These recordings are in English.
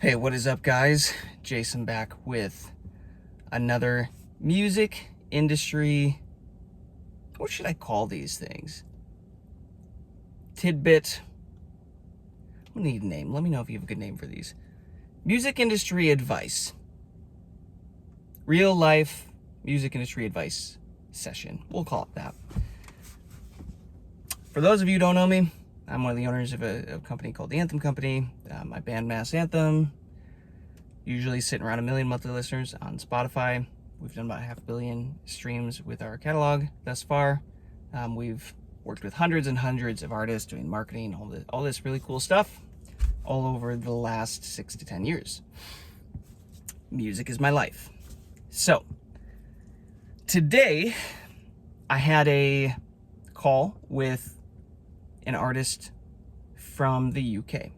Hey, what is up, guys? Jason back with another music industry, what should I call these things? Tidbit. I need a name. Let me know if you have a good name for these. Music industry advice. Real life music industry advice session. We'll call it that. For those of you who don't know me, I'm one of the owners of a company called The Anthem Company. My band Mass Anthem, usually sitting around 1 million monthly listeners on Spotify. We've done about 500 million streams with our catalog thus far. We've worked with hundreds and hundreds of artists doing marketing, all this really cool stuff all over the last 6 to 10 years. Music is my life. So today I had a call with an artist from the UK.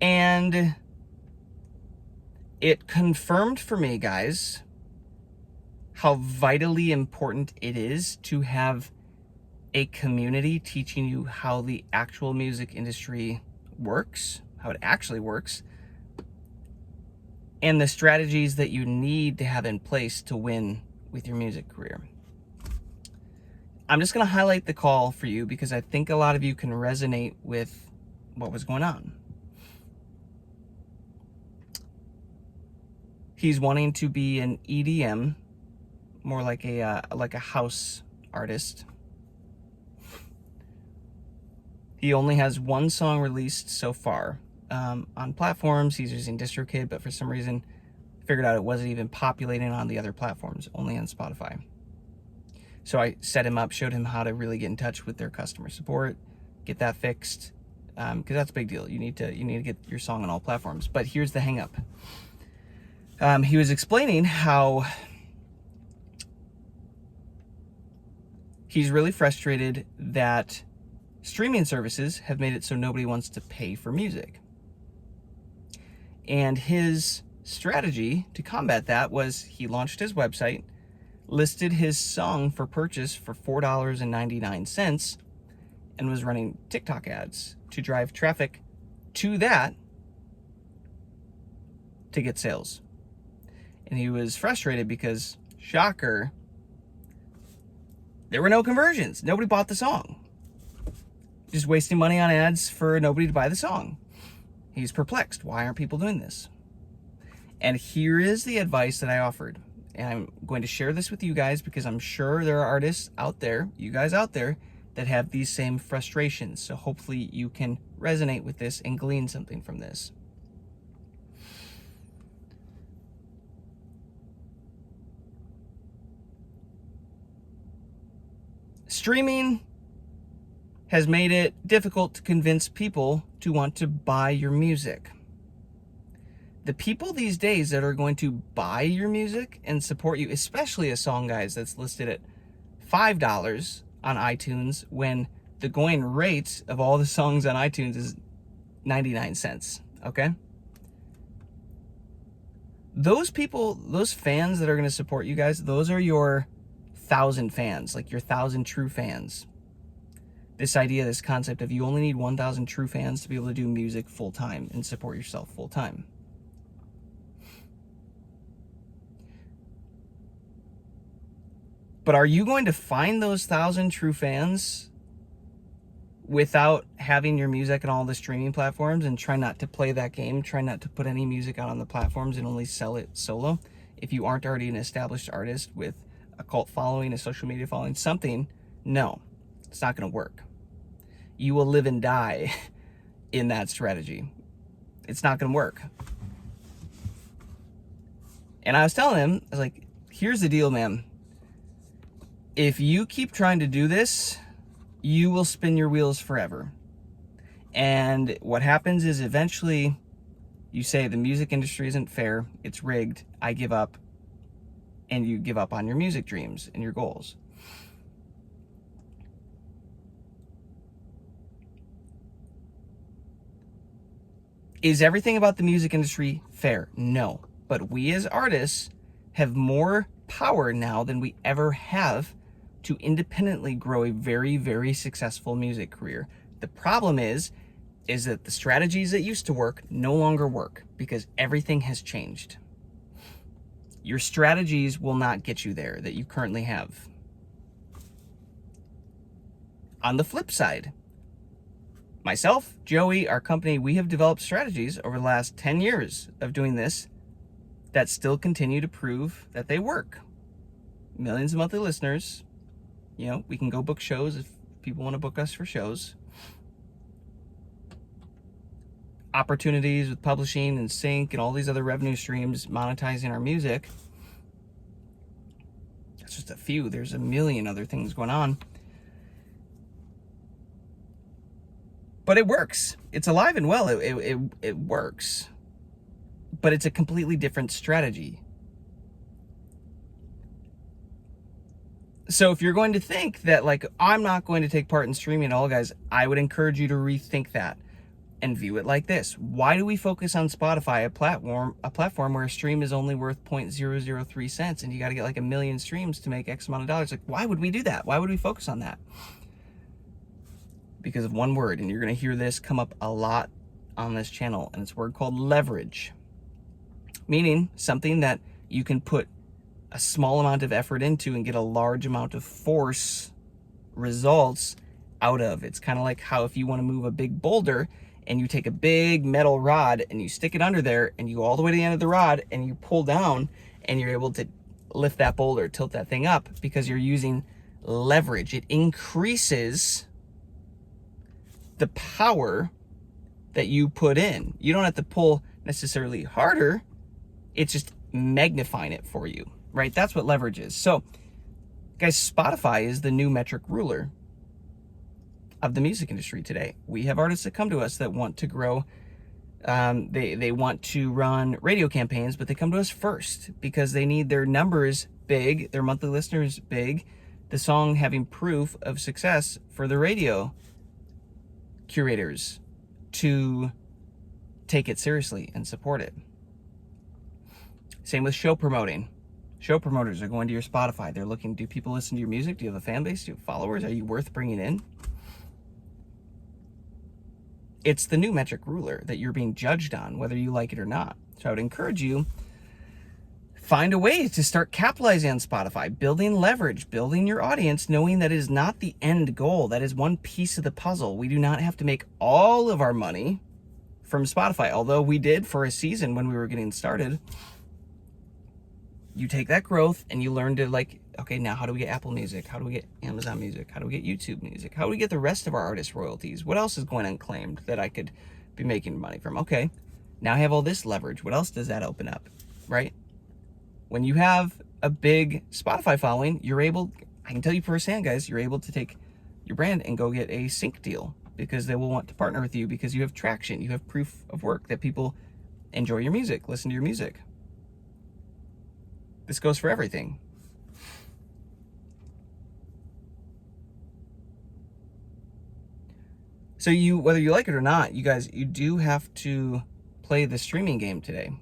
And it confirmed for me, guys, how vitally important it is to have a community teaching you how the actual music industry works, how it actually works, and the strategies that you need to have in place to win with your music career. I'm just going to highlight the call for you because I think a lot of you can resonate with what was going on. He's wanting to be an EDM, more like a house artist. He only has one song released so far on platforms. He's using DistroKid, but for some reason figured out it wasn't even populating on the other platforms, only on Spotify. So I set him up, showed him how to really get in touch with their customer support, get that fixed, because that's a big deal. You need to get your song on all platforms. But here's the hang up. He was explaining how he's really frustrated that streaming services have made it so nobody wants to pay for music. And his strategy to combat that was he launched his website, listed his song for purchase for $4.99, and was running TikTok ads to drive traffic to that to get sales. And he was frustrated because, shocker, there were no conversions. Nobody bought the song. Just wasting money on ads for nobody to buy the song. He's perplexed. Why aren't people doing this? And here is the advice that I offered. And I'm going to share this with you guys because I'm sure there are artists out there, you guys out there, that have these same frustrations. So hopefully you can resonate with this and glean something from this. Streaming has made it difficult to convince people to want to buy your music. The people these days that are going to buy your music and support you, especially a song, guys, that's listed at $5 on iTunes when the going rate of all the songs on iTunes is 99 cents, okay? Those people, those fans that are going to support you guys, those are your 1,000 fans, like your 1,000 true fans. This idea, this concept of you only need 1,000 true fans to be able to do music full-time and support yourself full-time. But are you going to find those 1,000 true fans without having your music on all the streaming platforms and try not to play that game, try not to put any music out on the platforms and only sell it solo? If you aren't already an established artist with a cult following, a social media following, something, no, it's not going to work. You will live and die in that strategy. It's not going to work. And I was telling him, I was like, here's the deal, man. If you keep trying to do this, you will spin your wheels forever. And what happens is eventually you say the music industry isn't fair, it's rigged, I give up, and you give up on your music dreams and your goals. Is everything about the music industry fair? No. But we as artists have more power now than we ever have to independently grow a very, very successful music career. The problem is is that the strategies that used to work no longer work because everything has changed. Your strategies will not get you there that you currently have. On the flip side, myself, Joey, our company, we have developed strategies over the last 10 years of doing this that still continue to prove that they work. Millions of monthly listeners. You know, we can go book shows if people want to book us for shows. Opportunities with publishing and sync and all these other revenue streams monetizing our music. That's just a few. There's a million other things going on. But it works. It's alive and well. It works. But it's a completely different strategy. So if you're going to think that, like, I'm not going to take part in streaming at all, guys, I would encourage you to rethink that and view it like this. Why do we focus on Spotify, a platform where a stream is only worth 0.003 cents and you got to get like 1 million streams to make X amount of dollars? Like, why would we do that? Why would we focus on that? Because of one word, and you're going to hear this come up a lot on this channel, and it's a word called leverage. Meaning something that you can put a small amount of effort into and get a large amount of force results out of. It's kind of like how if you want to move a big boulder and you take a big metal rod and you stick it under there and you go all the way to the end of the rod and you pull down and you're able to lift that boulder, tilt that thing up because you're using leverage. It increases the power that you put in. You don't have to pull necessarily harder. It's just magnifying it for you, right? That's what leverage is. So, guys, Spotify is the new metric ruler of the music industry today. We have artists that come to us that want to grow. They want to run radio campaigns, but they come to us first because they need their numbers big, their monthly listeners big, the song having proof of success for the radio curators to take it seriously and support it. Same with show promoting. Show promoters are going to your Spotify. They're looking, do people listen to your music? Do you have a fan base? Do you have followers? Are you worth bringing in? It's the new metric ruler that you're being judged on, whether you like it or not. So I would encourage you, find a way to start capitalizing on Spotify, building leverage, building your audience, knowing that it is not the end goal. That is one piece of the puzzle. We do not have to make all of our money from Spotify, although we did for a season when we were getting started. You take that growth and you learn to, like, okay, now how do we get Apple Music? How do we get Amazon Music? How do we get YouTube Music? How do we get the rest of our artist royalties? What else is going unclaimed that I could be making money from? Okay, now I have all this leverage. What else does that open up, right? When you have a big Spotify following, you're able, I can tell you firsthand, guys, you're able to take your brand and go get a sync deal because they will want to partner with you because you have traction. You have proof of work that people enjoy your music, listen to your music. This goes for everything. So you, whether you like it or not, you guys, you do have to play the streaming game today.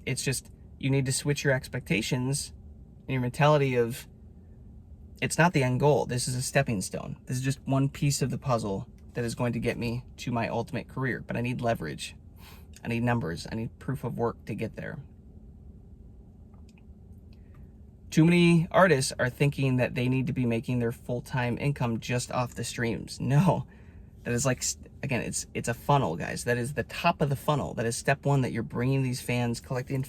It's just, you need to switch your expectations and your mentality of, it's not the end goal. This is a stepping stone. This is just one piece of the puzzle that is going to get me to my ultimate career. But I need leverage. I need numbers. I need proof of work to get there. Too many artists are thinking that they need to be making their full-time income just off the streams. No, that is like, again, it's a funnel, guys. That is the top of the funnel. That is step one, that you're bringing these fans, collecting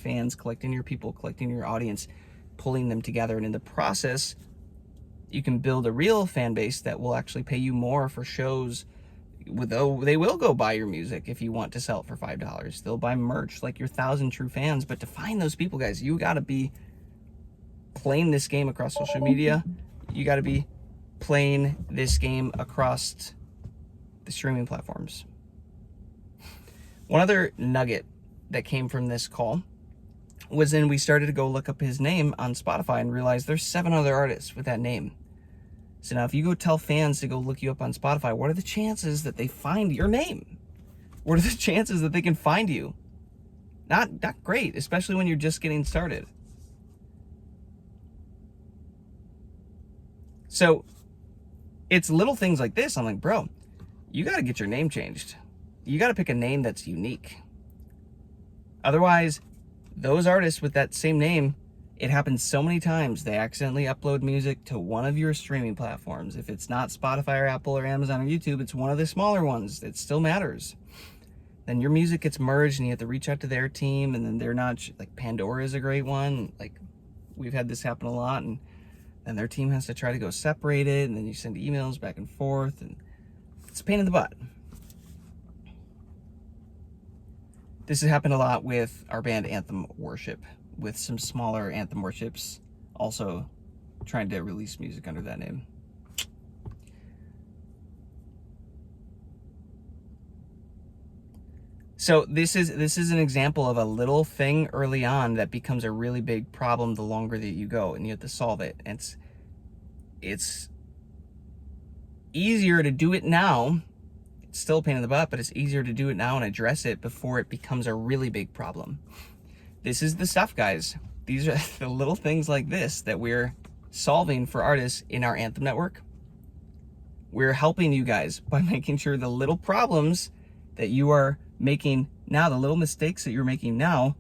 your people, collecting your audience, pulling them together. And in the process, you can build a real fan base that will actually pay you more for shows. Though they will go buy your music if you want to sell it for $5. They'll buy merch, like your 1,000 true fans. But to find those people, guys, you got to be playing this game across social media. You got to be playing this game across the streaming platforms. One other nugget that came from this call was then we started to go look up his name on Spotify and realized there's 7 other artists with that name. So now if you go tell fans to go look you up on Spotify, what are the chances that they find your name? What are the chances that they can find you? Not great, especially when you're just getting started. So it's little things like this. I'm like, bro, you got to get your name changed. you got to pick a name that's unique. Otherwise, those artists with that same name, it happens so many times, they accidentally upload music to one of your streaming platforms. If it's not Spotify or Apple or Amazon or YouTube, it's one of the smaller ones. It still matters. Then your music gets merged and you have to reach out to their team, and then they're not, like Pandora is a great one. Like, we've had this happen a lot, and then their team has to try to go separate it, and then you send emails back and forth, and it's a pain in the butt. This has happened a lot with our band Anthem Worship, with some smaller Anthem Worships also trying to release music under that name. So this is an example of a little thing early on that becomes a really big problem the longer that you go, and you have to solve it. It's easier to do it now. It's still a pain in the butt, but it's easier to do it now and address it before it becomes a really big problem. This is the stuff, guys. These are the little things like this that we're solving for artists in our Anthem network. We're helping you guys by making sure the little problems that you are making now, the little mistakes that you're making now,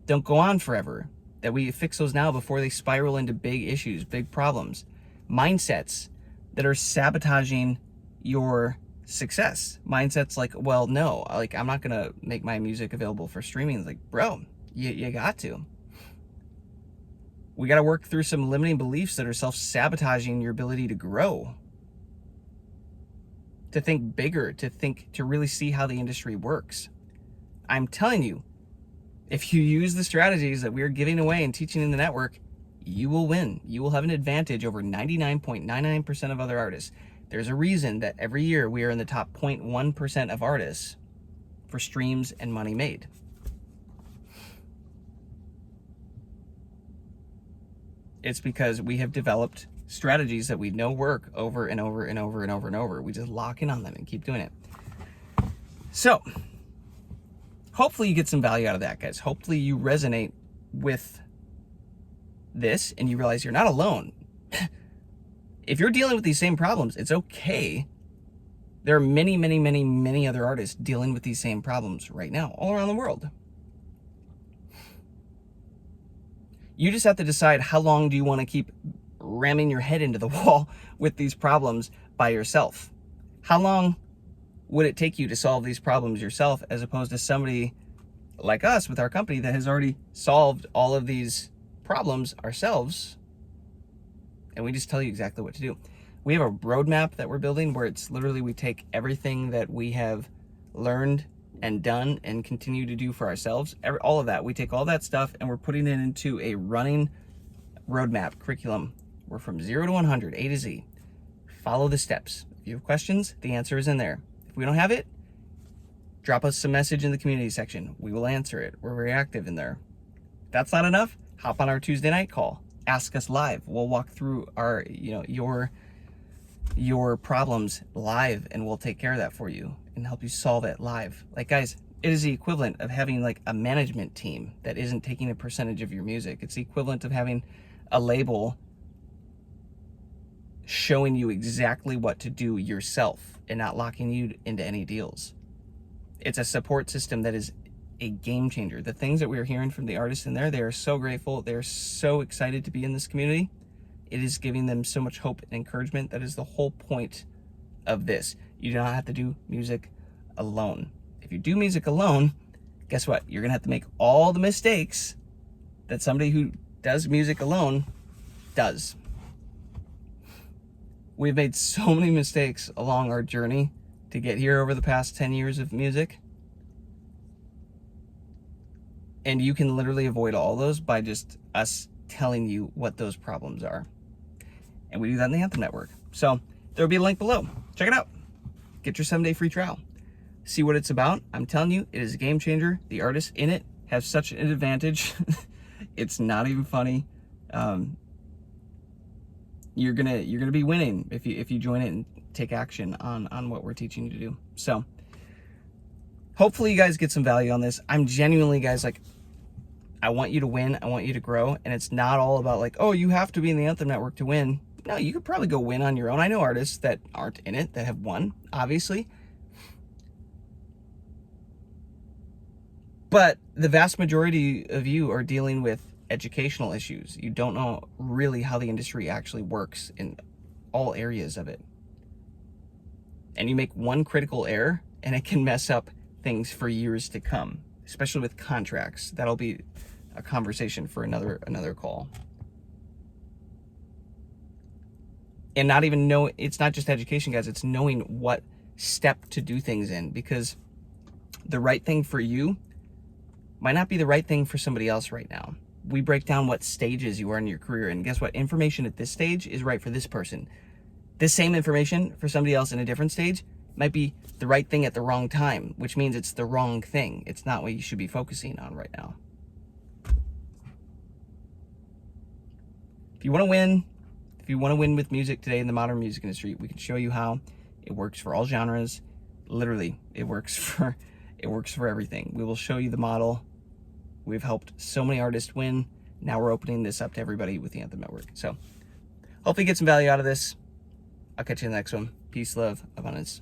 don't go on forever. That we fix those now before they spiral into big issues, big problems. Mindsets that are sabotaging your success. Mindsets like, well, no, like, I'm not gonna make my music available for streaming. It's like, bro, you got to. We got to work through some limiting beliefs that are self-sabotaging your ability to grow, to think bigger, to really see how the industry works. I'm telling you, if you use the strategies that we're giving away and teaching in the network, you will win. You will have an advantage over 99.99% of other artists. There's a reason that every year we are in the top 0.1% of artists for streams and money made. It's because we have developed strategies that we know work over and over and over and over and over. We just lock in on them and keep doing it. So, hopefully you get some value out of that, guys. Hopefully you resonate with this and you realize you're not alone. If you're dealing with these same problems, it's okay. There are many, many, many, many other artists dealing with these same problems right now, all around the world. You just have to decide how long do you want to keep ramming your head into the wall with these problems by yourself. How long would it take you to solve these problems yourself, as opposed to somebody like us with our company that has already solved all of these problems ourselves, and we just tell you exactly what to do. We have a roadmap that we're building where it's literally, we take everything that we have learned and done and continue to do for ourselves, all of that, we take all that stuff and we're putting it into a running roadmap curriculum. We're from 0 to 100, A to Z. Follow the steps. If you have questions, the answer is in there. If we don't have it, drop us a message in the community section. We will answer it. We're very active in there. If that's not enough, hop on our Tuesday night call. Ask us live. We'll walk through our, your problems live, and we'll take care of that for you and help you solve it live. Like, guys, it is the equivalent of having like a management team that isn't taking a percentage of your music. It's the equivalent of having a label showing you exactly what to do yourself and not locking you into any deals. It's a support system that is a game changer. The things that we're hearing from the artists in there, they are so grateful. They're so excited to be in this community. It is giving them so much hope and encouragement. That is the whole point of this. You do not have to do music alone. If you do music alone, guess what? You're gonna have to make all the mistakes that somebody who does music alone does. We've made so many mistakes along our journey to get here over the past 10 years of music. And you can literally avoid all those by just us telling you what those problems are. And we do that in the Anthem Network. So there'll be a link below. Check it out. Get your 7-day free trial. See what it's about. I'm telling you, it is a game changer. The artists in it have such an advantage. It's not even funny. You're gonna be winning if you join it and take action on what we're teaching you to do. So hopefully you guys get some value on this. I'm genuinely, guys, like, I want you to win. I want you to grow. And it's not all about like, oh, you have to be in the Anthem Network to win. No, you could probably go win on your own. I know artists that aren't in it that have won, obviously. But the vast majority of you are dealing with educational issues. You don't know really how the industry actually works in all areas of it. And you make one critical error and it can mess up things for years to come, especially with contracts. That'll be a conversation for another call. And not even know, it's not just education, guys, it's knowing what step to do things in, because the right thing for you might not be the right thing for somebody else right now. We break down what stages you are in your career, and guess what? Information at this stage is right for this person. This same information for somebody else in a different stage might be the right thing at the wrong time, which means it's the wrong thing. It's not what you should be focusing on right now. If you want to win with music today in the modern music industry, we can show you how. It works for all genres. Literally, it works for everything. We will show you the model. We've helped so many artists win. Now we're opening this up to everybody with the Anthem Network. So hopefully you get some value out of this. I'll catch you in the next one. Peace, love, abundance.